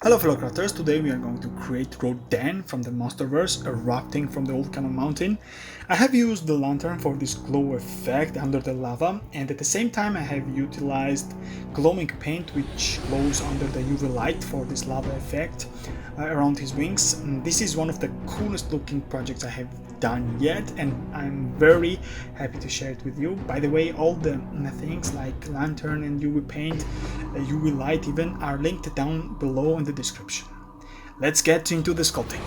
Hello fellow creators, today we are going to create Rodan from the Monsterverse, erupting from the Volcano mountain. I have used the lantern for this glow effect under the lava, and at the same time I have utilized glowing paint which glows under the UV light for this lava effect around his wings. This is one of the coolest looking projects I have done yet, and I'm very happy to share it with you. By the way, all the things like lantern and UV paint, UV light even, are linked down below in the description. Let's get into the sculpting.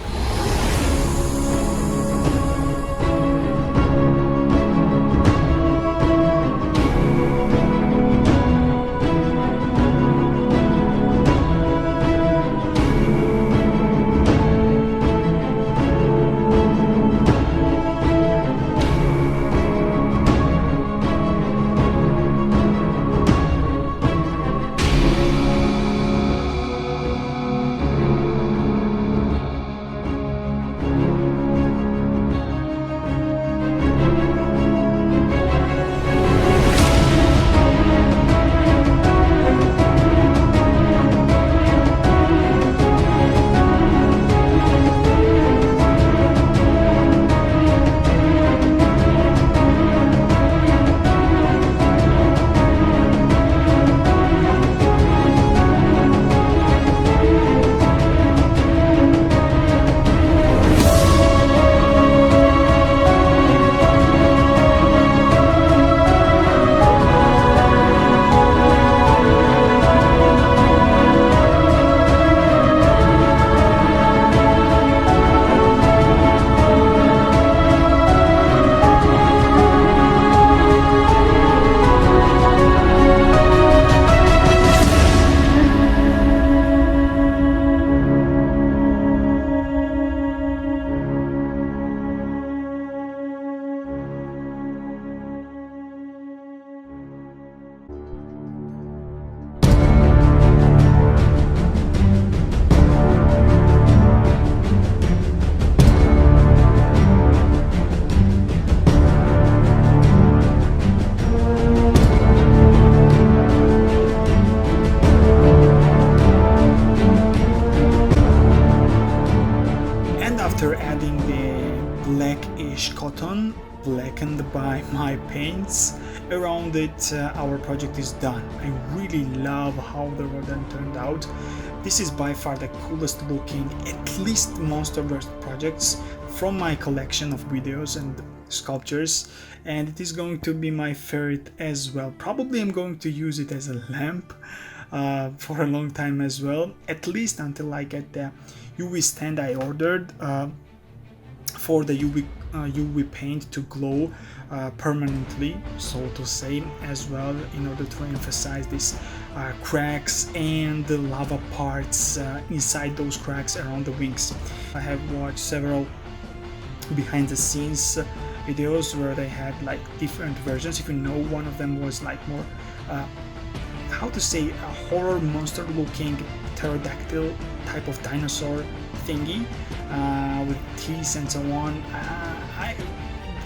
After adding the blackish cotton, blackened by my paints around it, our project is done. I really love how the Rodan turned out. This is by far the coolest looking, at least Monsterverse projects from my collection of videos and sculptures, and it is going to be my favorite as well. Probably I'm going to use it as a lamp for a long time as well, at least until I get the UV stand I ordered for the UV paint to glow permanently, so to say, as well, in order to emphasize these cracks and the lava parts inside those cracks around the wings. I have watched several behind the scenes videos where they had like different versions. If you know, one of them was like more how to say, a horror monster looking pterodactyl type of dinosaur thingy with teeth and so on.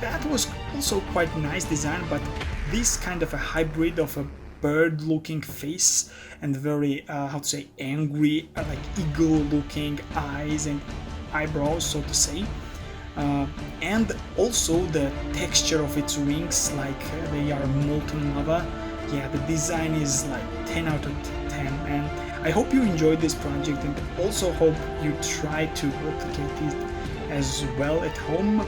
That was also quite nice design, but this kind of a hybrid of a bird looking face and very how to say, angry, like eagle looking eyes and eyebrows, so to say, and also the texture of its wings, like they are molten lava. Yeah, the design is like 10 out of 10, and I hope you enjoyed this project, and also hope you try to replicate it as well at home.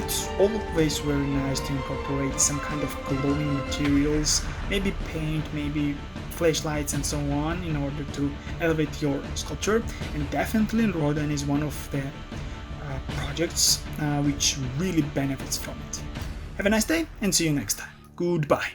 It's always very nice to incorporate some kind of glowing materials, maybe paint, maybe flashlights and so on, in order to elevate your sculpture. And definitely Rodan is one of the projects which really benefits from it. Have a nice day and see you next time. Goodbye.